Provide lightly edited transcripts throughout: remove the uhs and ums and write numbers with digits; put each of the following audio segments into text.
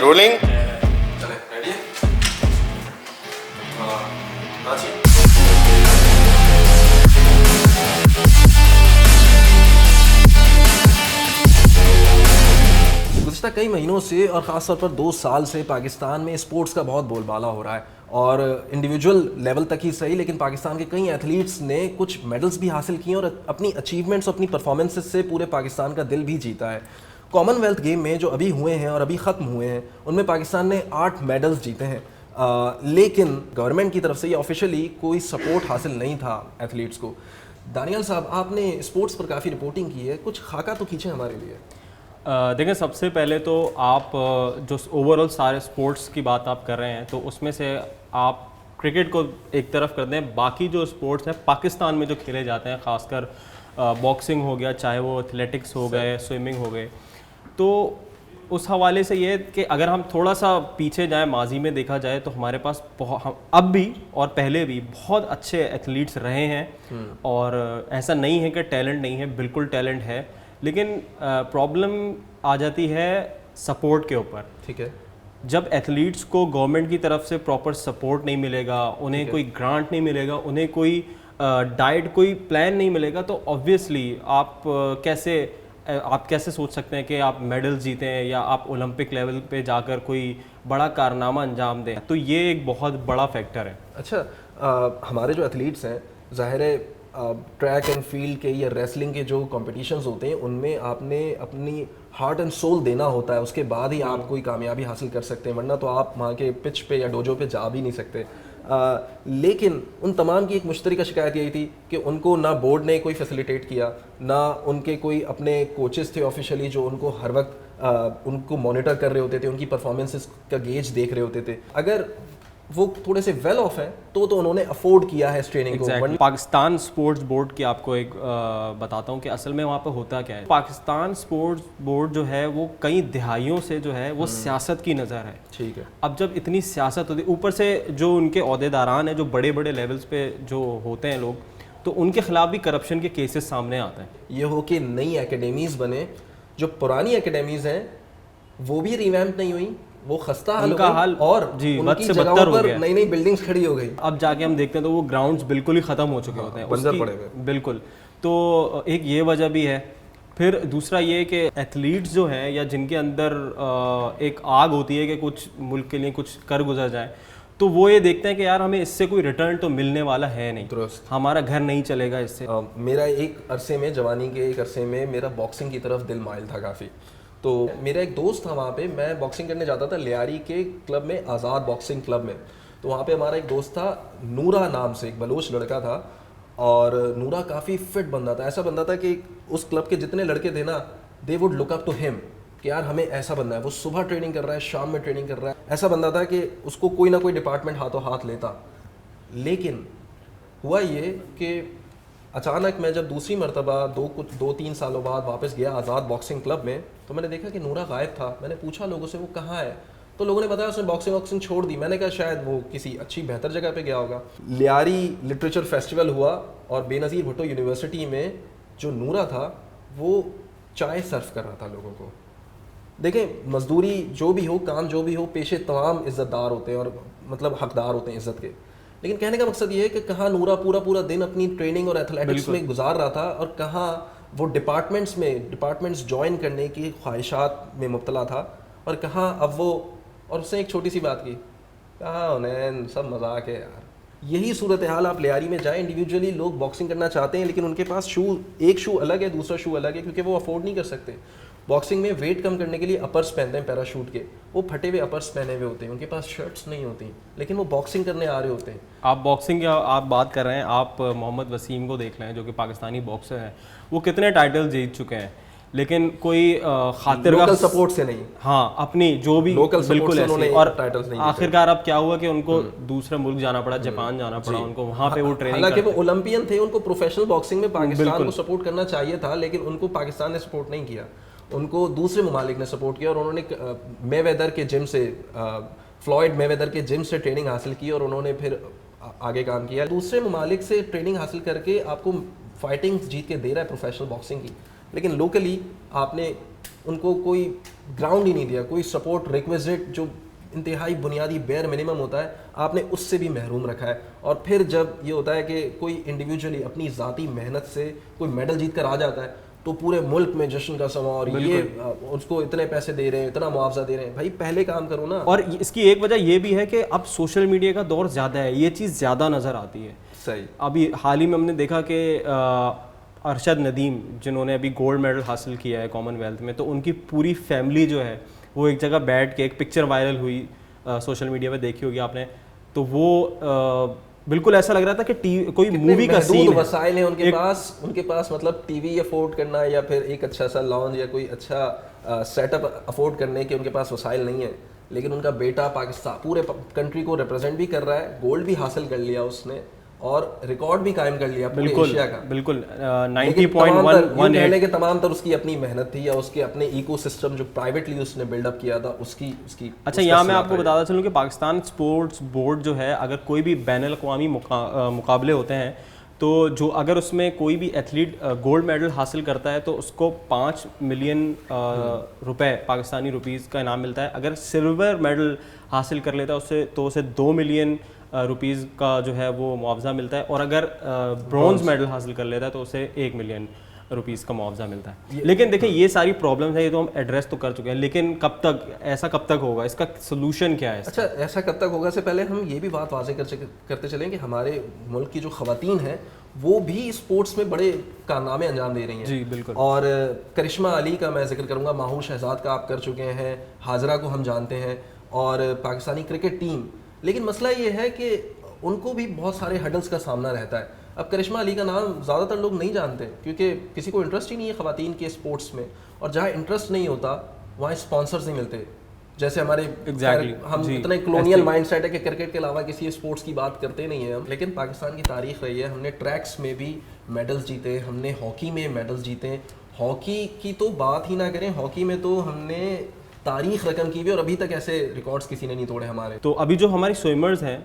Rolling. चले ready नाची। गुज़श्ता कई महीनों से और ख़ास तौर पर 2 साल से पाकिस्तान में स्पोर्ट्स का बहुत बोलबाला हो रहा है और इंडिविजुअल लेवल तक ही सही, लेकिन पाकिस्तान के कई एथलीट्स ने कुछ मेडल्स भी हासिल किए और अपनी अचीवमेंट्स, अपनी परफॉर्मेंसेस से पूरे पाकिस्तान का दिल भी जीता है। कॉमनवेल्थ गेम में जो अभी हुए हैं और अभी ख़त्म हुए हैं उनमें पाकिस्तान ने 8 मेडल्स जीते हैं, लेकिन गवर्नमेंट की तरफ से ये ऑफिशियली कोई सपोर्ट हासिल नहीं था एथलीट्स को। दानियाल साहब, आपने स्पोर्ट्स पर काफ़ी रिपोर्टिंग की है, कुछ खाका तो खींचे हमारे लिए। देखें, सबसे पहले तो आप जो ओवरऑल सारे स्पोर्ट्स की बात आप कर रहे हैं तो उसमें से आप क्रिकेट को एक तरफ कर दें, बाकी जो स्पोर्ट्स हैं पाकिस्तान में जो खेले जाते हैं, ख़ासकर बॉक्सिंग हो गया, चाहे वो एथलेटिक्स हो गए, स्विमिंग हो गए, तो उस हवाले से ये कि अगर हम थोड़ा सा पीछे जाएं, माजी में देखा जाए तो हमारे पास अब भी और पहले भी बहुत अच्छे एथलीट्स रहे हैं और ऐसा नहीं है कि टैलेंट नहीं है, बिल्कुल टैलेंट है, लेकिन प्रॉब्लम आ जाती है सपोर्ट के ऊपर। ठीक है, जब एथलीट्स को गवर्नमेंट की तरफ से प्रॉपर सपोर्ट नहीं मिलेगा, उन्हें कोई ग्रांट नहीं मिलेगा, उन्हें कोई डाइट, कोई प्लान नहीं मिलेगा, तो ऑब्वियसली आप कैसे सोच सकते हैं कि आप मेडल जीतें या आप ओलंपिक लेवल पे जाकर कोई बड़ा कारनामा अंजाम दें। तो ये एक बहुत बड़ा फैक्टर है। अच्छा, हमारे जो एथलीट्स हैं, ज़ाहिर है ट्रैक एंड फील्ड के या रेसलिंग के जो कॉम्पिटिशन्स होते हैं उनमें आपने अपनी हार्ट एंड सोल देना होता है, उसके बाद ही आप कोई कामयाबी हासिल कर सकते हैं, वरना तो आप वहाँ के पिच पे या डोजो पे जा भी नहीं सकते। लेकिन उन तमाम की एक मुश्तरका शिकायत यही थी कि उनको ना बोर्ड ने कोई फैसिलिटेट किया, ना उनके कोई अपने कोचेस थे ऑफिशियली जो उनको हर वक्त उनको मॉनिटर कर रहे होते थे, उनकी परफॉर्मेंसेस का गेज देख रहे होते थे। अगर वो थोड़े से वेल ऑफ हैं तो उन्होंने अफोर्ड किया है इस ट्रेनिंग को। पाकिस्तान स्पोर्ट्स बोर्ड की आपको एक बताता हूँ कि असल में वहाँ पे होता क्या है। पाकिस्तान स्पोर्ट्स बोर्ड जो है वो कई दिहाइयों से जो है वो सियासत की नज़र है। ठीक है, अब जब इतनी सियासत होती है, ऊपर से जो उनके ओहदेदारान हैं, जो बड़े बड़े लेवल्स पे जो होते हैं लोग, तो उनके खिलाफ भी करप्शन के केसेस सामने आते हैं। ये हो कि नई एकेडमीज़ बने, जो पुरानी एकेडमीज़ हैं वो भी रिवैम्प नहीं हुई, वो खस्ता हाल उनका हाल और जी उनकी से जगहों बदतर हो पर गया। नई नई बिल्डिंग्स खड़ी हो गई। अब जाके हम देखते हैं तो वो ग्राउंड्स बिल्कुल ही ख़त्म हो चुके होते हैं, बंजर पड़े हुए। बिल्कुल। तो एक ये वजह भी है। फिर दूसरा ये कि एथलीट्स जो हैं या जिनके अंदर एक आग होती है कि कुछ मुल्क के लिए कुछ कर गुजर जाए, तो वो ये देखते हैं कि यार हमें इससे कोई रिटर्न तो मिलने वाला है नहीं, दुरुस्त, हमारा घर नहीं चलेगा इससे। मेरा एक अरसे में, जवानी के एक अरसे में मेरा बॉक्सिंग की तरफ दिल माइल था काफ़ी। तो मेरा एक दोस्त था वहाँ पे, मैं बॉक्सिंग करने जाता था लियारी के क्लब में, आज़ाद बॉक्सिंग क्लब में। तो वहाँ पे हमारा एक दोस्त था, नूरा नाम से, एक बलोच लड़का था, और नूरा काफ़ी फिट बंदा था। ऐसा बंदा था कि उस क्लब के जितने लड़के थे ना, they would look up to him कि यार हमें ऐसा बनना है। वो सुबह ट्रेनिंग कर रहा है, शाम में ट्रेनिंग कर रहा है। ऐसा बंदा था कि उसको कोई ना कोई डिपार्टमेंट हाथों हाथ लेता। लेकिन हुआ ये कि अचानक मैं जब दूसरी मरतबा 2-3 सालों बाद वापस गया आज़ाद बॉक्सिंग क्लब में, तो मैंने देखा कि नूरा गायब था। मैंने पूछा लोगों से वो कहाँ है, तो लोगों ने बताया उसने बॉक्सिंग छोड़ दी। मैंने कहा शायद वो किसी अच्छी बेहतर जगह पे गया होगा। लियारी लिटरेचर फेस्टिवल हुआ और बेनज़ीर भुट्टो यूनिवर्सिटी में जो नूरा था वो चाय सर्व कर रहा था लोगों को। देखें, मजदूरी जो भी हो, काम जो भी हो, पेशे तमाम इज़्ज़तदार होते हैं और मतलब हकदार होते हैं इज़्ज़त के, लेकिन कहने का मकसद ये है कि कहाँ नूरा पूरा दिन अपनी ट्रेनिंग और एथलेटिक्स में गुजार रहा था और कहाँ वो डिपार्टमेंट्स ज्वाइन करने की ख्वाहिशात में मुब्तला था, और कहाँ अब वो, और उसने एक छोटी सी बात की, कहाँ उन्हें सब मजाक है यार। यही सूरत हाल आप लियारी में जाएं, इंडिविजुअली लोग बॉक्सिंग करना चाहते हैं लेकिन उनके पास एक शू अलग है, दूसरा शू अलग है, क्योंकि वो अफोर्ड नहीं कर सकते। बॉक्सिंग में वेट कम करने के लिए अपर्स पहनते हैं पैराशूट के, वो फटे हुए अपर्स पहने हुए होते हैं, उनके पास शर्ट्स नहीं होती, लेकिन वो बॉक्सिंग करने आ रहे होते हैं। आप बॉक्सिंग या आप बात कर रहे हैं, आप मोहम्मद वसीम को देख लें जो कि पाकिस्तानी बॉक्सर हैं, वो कितने टाइटल जीत चुके हैं, लेकिन कोई खातिर लोकल सपोर्ट से नहीं, हाँ अपनी जो भी लोकल बिल्कुल ऐसे, और टाइटल्स नहीं। आखिरकार अब क्या हुआ कि उनको दूसरे मुल्क जाना पड़ा, जापान जाना पड़ा उनको, वहाँ पे वो ट्रेनिंग, हालांकि वो ओलंपियन थे, उनको प्रोफेशनल बॉक्सिंग में पाकिस्तान को सपोर्ट करना चाहिए था, लेकिन उनको पाकिस्तान ने सपोर्ट नहीं किया, उनको दूसरे ममालिक ने सपोर्ट किया। और उन्होंने मेवेदर के जिम से, फ्लॉयड मेवेदर के जिम से ट्रेनिंग हासिल की और उन्होंने फिर आगे काम किया। दूसरे ममालिक से ट्रेनिंग हासिल करके आपको फाइटिंग जीत के दे रहा है प्रोफेशनल बॉक्सिंग की, लेकिन लोकली आपने उनको कोई ग्राउंड ही नहीं दिया, कोई सपोर्ट रिक्विजिट जो इंतहाई बुनियादी बेयर मिनिमम होता है आपने उससे भी महरूम रखा है। और फिर जब ये होता है कि कोई इंडिविजुअली अपनी ज़ाती मेहनत से कोई मेडल जीत कर आ जाता है तो पूरे मुल्क में जश्न का समा, और ये उसको इतने पैसे दे रहे हैं, इतना मुआवजा दे रहे हैं, भाई पहले काम करो ना। और इसकी एक वजह ये भी है कि अब सोशल मीडिया का दौर ज़्यादा है, ये चीज़ ज़्यादा नज़र आती है। सही, अभी हाल ही में हमने देखा कि अरशद नदीम जिन्होंने अभी गोल्ड मेडल हासिल किया है कॉमनवेल्थ में, तो उनकी पूरी फैमिली जो है वो एक जगह बैठ के, एक पिक्चर वायरल हुई सोशल मीडिया पे, देखी होगी आपने, तो वो बिल्कुल ऐसा लग रहा था कि कोई मूवी का सीन है। वसाइल है उनके पास मतलब टीवी अफोर्ड करना या फिर एक अच्छा सा लॉन्च या कोई अच्छा सेटअप अफोर्ड करने के उनके पास वसाइल नहीं है, लेकिन उनका बेटा पाकिस्तान पूरे कंट्री को रिप्रेजेंट भी कर रहा है, गोल्ड भी हासिल कर लिया उसने और रिकॉर्ड भी कायम कर लिया पूरे एशिया का। बिल्कुल 90.118 कहने के तमाम तर उसकी अपनी मेहनत थी या उसके अपने इकोसिस्टम जो प्राइवेटली उसने बिल्डअप किया था उसकी। अच्छा, यहाँ मैं आपको बताता चलूँ कि पाकिस्तान स्पोर्ट्स बोर्ड जो है, अगर कोई भी बैनुल अक़वामी मुकाबले होते हैं तो जो अगर उसमें कोई भी एथलीट गोल्ड मेडल हासिल करता है तो उसको 5 मिलियन रुपए पाकिस्तानी रुपीज़ का इनाम मिलता है। अगर सिल्वर मेडल हासिल कर लेता है उससे तो उसे 2 मिलियन रुपीज़ का जो है वो मुआवजा मिलता है, और अगर ब्रॉन्ज मेडल हासिल कर लेता है तो उसे 1 मिलियन रुपीज़ का मुआवजा मिलता है। लेकिन देखिए ये सारी प्रॉब्लम्स है, ये तो हम एड्रेस तो कर चुके हैं, लेकिन कब तक ऐसा कब तक होगा, इसका सोल्यूशन क्या है? अच्छा, ऐसा कब तक होगा से पहले हम ये भी बात वाज़ेह करते चलें कि हमारे मुल्क की जो ख़वातीन हैं वो भी स्पोर्ट्स में बड़े कारनामे अंजाम दे रही हैं। जी बिल्कुल। और करिश्मा अली का मैं जिक्र करूँगा, माहूर शहजाद का आप कर चुके हैं, हाजरा को हम जानते हैं, और पाकिस्तानी क्रिकेट टीम। लेकिन मसला ये है कि उनको भी बहुत सारे हडल्स का सामना रहता है। अब करिश्मा अली का नाम ज़्यादातर लोग नहीं जानते क्योंकि किसी को इंटरेस्ट ही नहीं है ख़वातीन के स्पोर्ट्स में, और जहाँ इंटरेस्ट नहीं होता वहाँ स्पॉन्सर्स नहीं मिलते। जैसे हमारे हम इतना कॉलोनियल माइंडसेट है कि क्रिकेट के अलावा किसी स्पोर्ट्स की बात करते नहीं हैं हम। लेकिन पाकिस्तान की तारीख रही है, हमने ट्रैक्स में भी मेडल्स जीते, हमने हॉकी में मेडल्स जीते। हॉकी की तो बात ही ना करें, हॉकी में तो हमने तारीख रकम की भी, और अभी तक ऐसे रिकॉर्ड्स किसी ने नहीं तोड़े हमारे। तो अभी जो हमारी स्विमर्स हैं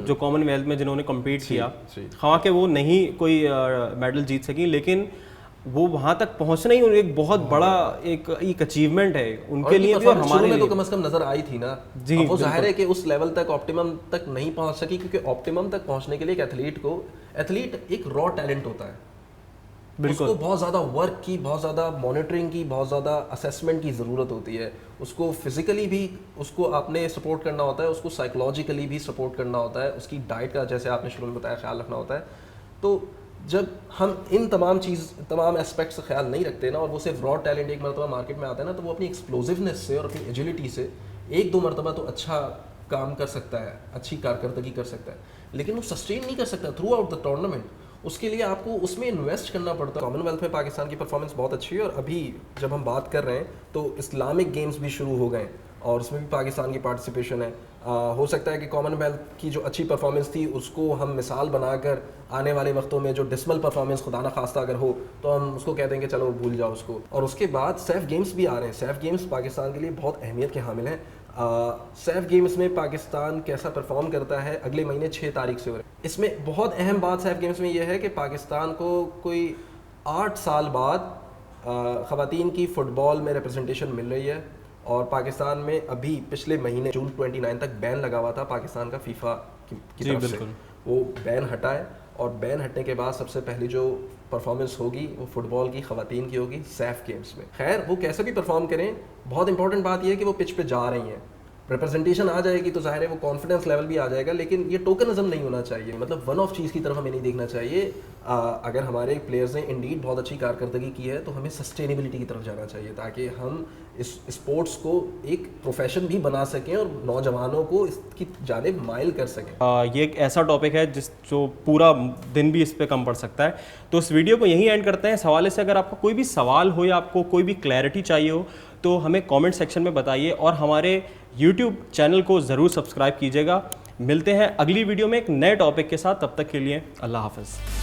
जो कॉमनवेल्थ में जिन्होंने कम्पीट किया, हाँ कि वो नहीं कोई मेडल जीत सकी, लेकिन वो वहाँ तक पहुँचना ही एक बहुत बड़ा एक अचीवमेंट है उनके लिए भी और हमारे लिए। तो कम से कम नजर आई थी ना जी। वो जाहिर है कि उस लेवल तक, ऑप्टिमम तक नहीं पहुँच सकी, क्योंकि ऑप्टिमम तक पहुँचने के लिए एक एथलीट एक रॉ टैलेंट होता है, उसको बहुत ज़्यादा वर्क की, बहुत ज़्यादा मॉनिटरिंग की, बहुत ज़्यादा असेसमेंट की ज़रूरत होती है। उसको फिज़िकली भी उसको आपने सपोर्ट करना होता है, उसको साइकोलॉजिकली भी सपोर्ट करना होता है, उसकी डाइट का जैसे आपने शुरू में बताया ख्याल रखना होता है। तो जब हम इन तमाम एस्पेक्ट्स का ख्याल नहीं रखते ना, और वो सिर्फ रॉ टैलेंट एक मरतबा मार्केट में आता है ना, तो वो अपनी एक्सप्लोजिवनेस से और अपनी एजिलिटी से एक दो मरतबा तो अच्छा काम कर सकता है, अच्छी कारकर्दगी कर सकता है, लेकिन वो सस्टेन नहीं कर सकता थ्रू आउट द टूर्नामेंट। उसके लिए आपको उसमें इन्वेस्ट करना पड़ता है। कॉमनवेल्थ में पाकिस्तान की परफॉर्मेंस बहुत अच्छी है, और अभी जब हम बात कर रहे हैं तो इस्लामिक गेम्स भी शुरू हो गए और उसमें भी पाकिस्तान की पार्टिसिपेशन है। हो सकता है कि कॉमनवेल्थ की जो अच्छी परफॉर्मेंस थी उसको हम मिसाल बनाकर आने वाले वक्तों में जो डिसमल परफॉर्मेंस खुदा ना खास्ता अगर हो तो हम उसको कह देंगे चलो भूल जाओ उसको। और उसके बाद सैफ गेम्स भी आ रहे हैं। सैफ गेम्स पाकिस्तान के लिए बहुत अहमियत के हामिल हैं। सैफ गेम्स में पाकिस्तान कैसा परफॉर्म करता है अगले महीने 6 तारीख से हो रहा है। इसमें बहुत अहम बात सैफ गेम्स में यह है कि पाकिस्तान को कोई 8 साल बाद ख़वातीन की फ़ुटबॉल में रिप्रेजेंटेशन मिल रही है। और पाकिस्तान में अभी पिछले महीने जून 29 तक बैन लगा हुआ था पाकिस्तान का फीफा की तरफ से, वो बैन हटा है। और बैन हटने के बाद सबसे पहली जो परफॉर्मेंस होगी वो फुटबॉल की ख़वातीन की होगी सैफ गेम्स में। खैर वो कैसे भी परफॉर्म करें, बहुत इंपॉर्टेंट बात यह है कि वो पिच पे जा रही हैं, रिप्रेजेंटेशन आ जाएगी तो जाहिर है वो कॉन्फिडेंस लेवल भी आ जाएगा। लेकिन ये टोकनिज्म नहीं होना चाहिए, मतलब वन ऑफ चीज़ की तरफ हमें नहीं देखना चाहिए। अगर हमारे प्लेयर्स ने इंडीड बहुत अच्छी कारकर्दगी की है तो हमें सस्टेनेबिलिटी की तरफ जाना चाहिए ताकि हम इस स्पोर्ट्स को एक प्रोफेशन भी बना सकें और नौजवानों को इसकी जानिब माइल कर सकें। ये एक ऐसा टॉपिक है जो पूरा दिन भी इस पर कम पड़ सकता है। तो इस वीडियो को यहीं एंड करते हैं। इस हवाले से अगर आपको कोई भी सवाल हो या आपको कोई भी क्लैरिटी चाहिए हो तो हमें कमेंट सेक्शन में बताइए और हमारे YouTube चैनल को ज़रूर सब्सक्राइब कीजिएगा। मिलते हैं अगली वीडियो में एक नए टॉपिक के साथ, तब तक के लिए अल्लाह हाफ़िज़।